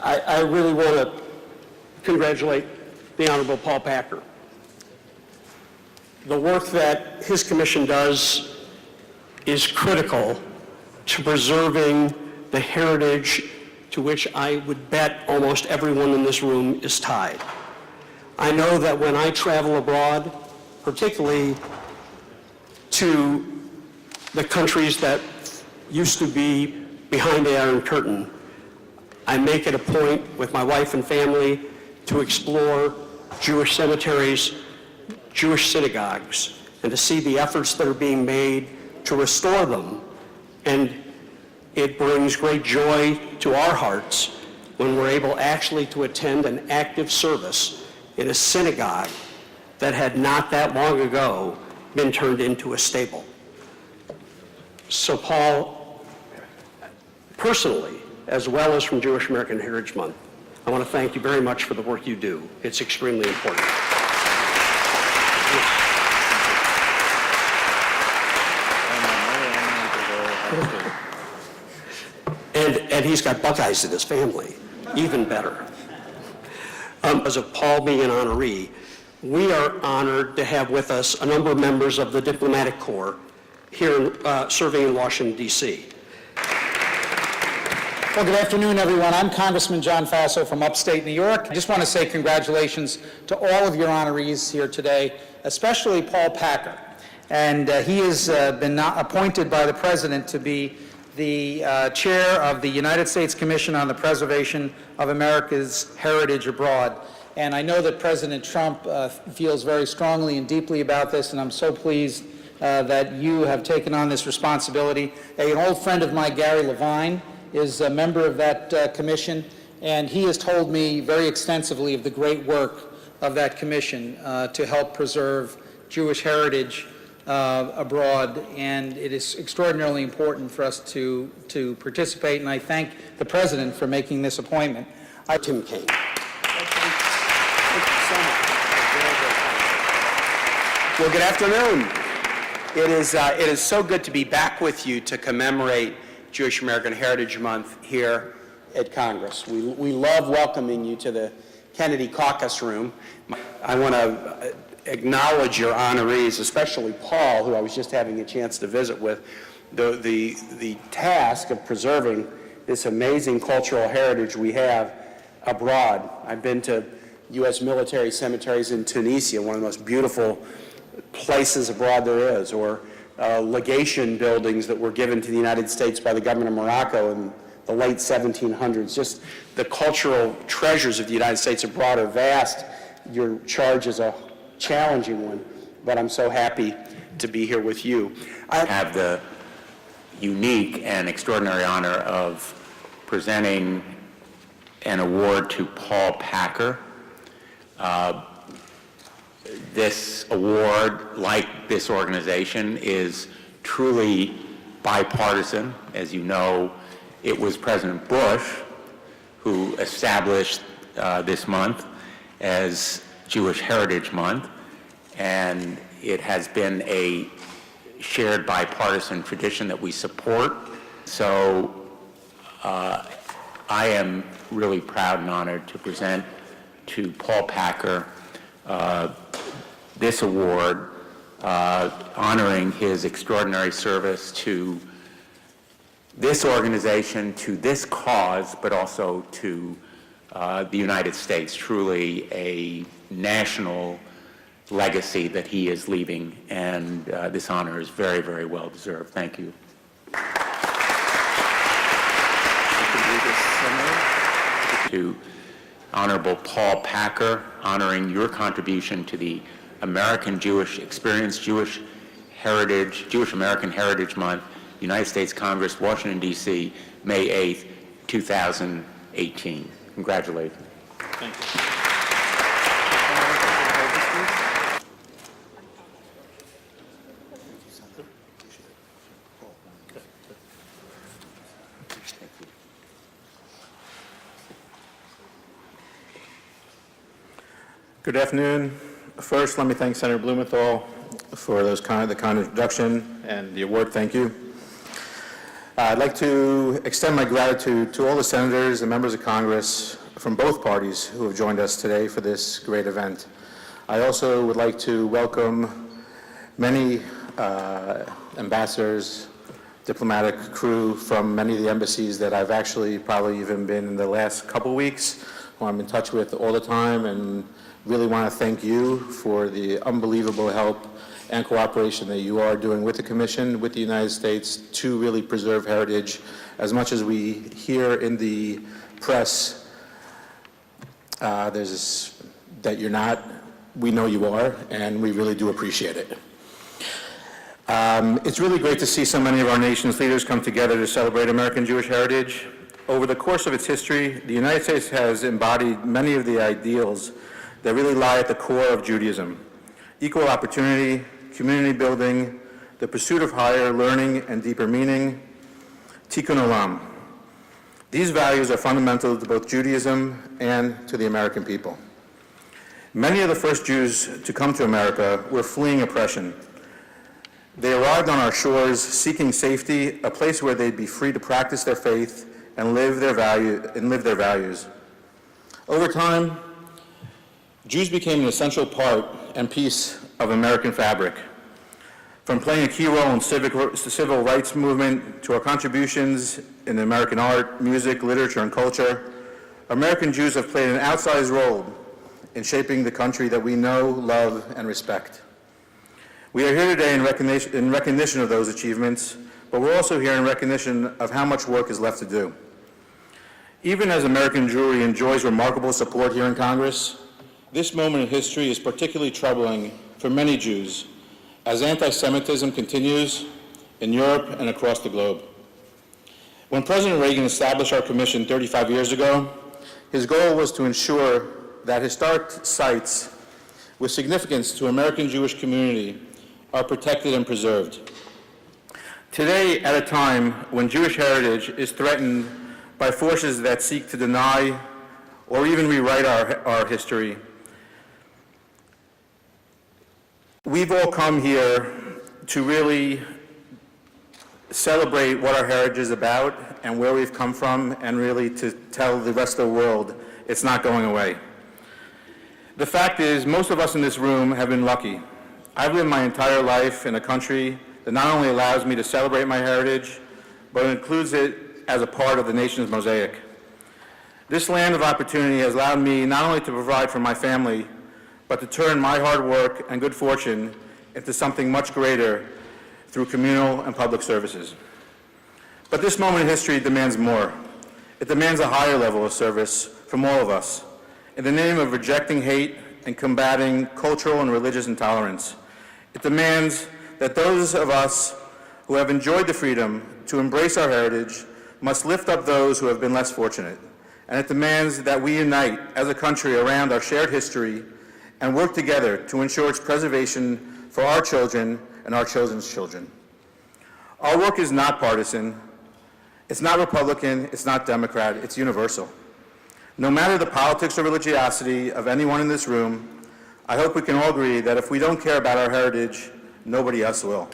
I really want to congratulate the Honorable Paul Packer. The work that his commission does is critical to preserving the heritage to which I would bet almost everyone in this room is tied. I know that when I travel abroad, particularly to the countries that used to be behind the Iron Curtain, I make it a point with my wife and family to explore Jewish cemeteries, Jewish synagogues, and to see the efforts that are being made to restore them. And it brings great joy to our hearts when we're able actually to attend an active service in a synagogue that had not that long ago been turned into a stable. So Paul, personally, as well as from Jewish American Heritage Month, I want to thank you very much for the work you do. It's extremely important. And he's got Buckeyes in his family, even better. As of Paul being an honoree, we are honored to have with us a number of members of the Diplomatic Corps here serving in Washington, D.C. Well, good afternoon, everyone. I'm Congressman John Faso from upstate New York. I just want to say congratulations to all of your honorees here today, especially Paul Packer. And he has been appointed by the President to be the chair of the United States Commission on the Preservation of America's Heritage Abroad. And I know that President Trump feels very strongly and deeply about this, and I'm so pleased that you have taken on this responsibility. An old friend of mine, Gary Levine, is a member of that commission, and he has told me very extensively of the great work of that commission to help preserve Jewish heritage abroad, and it is extraordinarily important for us to participate, and I thank the President for making this appointment. Tim Kaine. Well, good afternoon. It is so good to be back with you to commemorate Jewish American Heritage Month here at Congress. We love welcoming you to the Kennedy Caucus Room. I want to acknowledge your honorees, especially Paul, who I was just having a chance to visit with. The task of preserving this amazing cultural heritage we have abroad. I've been to U.S. military cemeteries in Tunisia, one of the most beautiful places abroad there is, or legation buildings that were given to the United States by the government of Morocco in the late 1700s. Just the cultural treasures of the United States abroad are vast. Your charge is a challenging one, but I'm so happy to be here with you. I have the unique and extraordinary honor of presenting an award to Paul Packer. This award, like this organization, is truly bipartisan. As you know, it was President Bush who established this month as Jewish Heritage Month, and it has been a shared bipartisan tradition that we support. So I am really proud and honored to present to Paul Packer this award honoring his extraordinary service to this organization, to this cause, but also to the United States. Truly a national legacy that he is leaving, and this honor is very, very well deserved. Thank you. To Honorable Paul Packer, honoring your contribution to the American Jewish Experience, Jewish American Heritage Month, United States Congress, Washington, D.C., May 8th, 2018. Congratulations. Thank you. Good afternoon. First, let me thank Senator Blumenthal for the kind introduction and the award. Thank you. I'd like to extend my gratitude to all the senators and members of Congress from both parties who have joined us today for this great event. I also would like to welcome many ambassadors, diplomatic crew from many of the embassies that I've actually probably even been in the last couple weeks, who I'm in touch with all the time, and really want to thank you for the unbelievable help and cooperation that you are doing with the Commission, with the United States, to really preserve heritage. As much as we hear in the press that you're not, we know you are, and we really do appreciate it. It's really great to see so many of our nation's leaders come together to celebrate American Jewish heritage. Over the course of its history, the United States has embodied many of the ideals that really lie at the core of Judaism: equal opportunity, community building, the pursuit of higher learning and deeper meaning, tikkun olam. These values are fundamental to both Judaism and to the American people. Many of the first Jews to come to America were fleeing oppression. They arrived on our shores seeking safety, a place where they'd be free to practice their faith and live their values. Over time, Jews became an essential part and piece of American fabric. From playing a key role in the civil rights movement to our contributions in American art, music, literature, and culture, American Jews have played an outsized role in shaping the country that we know, love, and respect. We are here today in recognition of those achievements, but we're also here in recognition of how much work is left to do. Even as American Jewry enjoys remarkable support here in Congress, this moment in history is particularly troubling for many Jews as anti-Semitism continues in Europe and across the globe. When President Reagan established our commission 35 years ago, his goal was to ensure that historic sites with significance to American Jewish community are protected and preserved. Today, at a time when Jewish heritage is threatened by forces that seek to deny or even rewrite our history, we've all come here to really celebrate what our heritage is about and where we've come from, and really to tell the rest of the world it's not going away. The fact is, most of us in this room have been lucky. I've lived my entire life in a country that not only allows me to celebrate my heritage, but includes it as a part of the nation's mosaic. This land of opportunity has allowed me not only to provide for my family, but to turn my hard work and good fortune into something much greater through communal and public services. But this moment in history demands more. It demands a higher level of service from all of us in the name of rejecting hate and combating cultural and religious intolerance. It demands that those of us who have enjoyed the freedom to embrace our heritage must lift up those who have been less fortunate. And it demands that we unite as a country around our shared history and work together to ensure its preservation for our children and our children's children. Our work is not partisan, it's not Republican, it's not Democrat, it's universal. No matter the politics or religiosity of anyone in this room, I hope we can all agree that if we don't care about our heritage, nobody else will.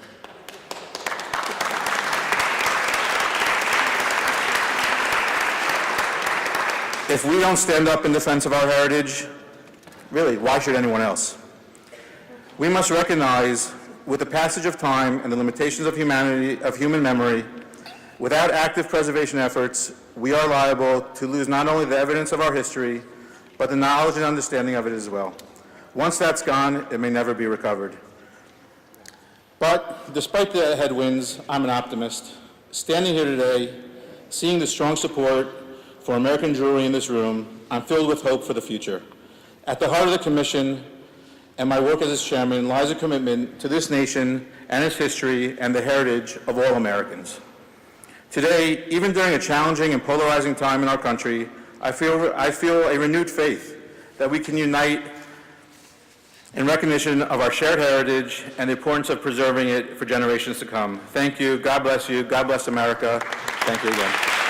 If we don't stand up in defense of our heritage, really, why should anyone else? We must recognize, with the passage of time and the limitations of human memory, without active preservation efforts, we are liable to lose not only the evidence of our history, but the knowledge and understanding of it as well. Once that's gone, it may never be recovered. But despite the headwinds, I'm an optimist. Standing here today, seeing the strong support for American Jewry in this room, I'm filled with hope for the future. At the heart of the Commission and my work as its chairman lies a commitment to this nation and its history and the heritage of all Americans. Today, even during a challenging and polarizing time in our country, I feel a renewed faith that we can unite in recognition of our shared heritage and the importance of preserving it for generations to come. Thank you. God bless you. God bless America. Thank you again.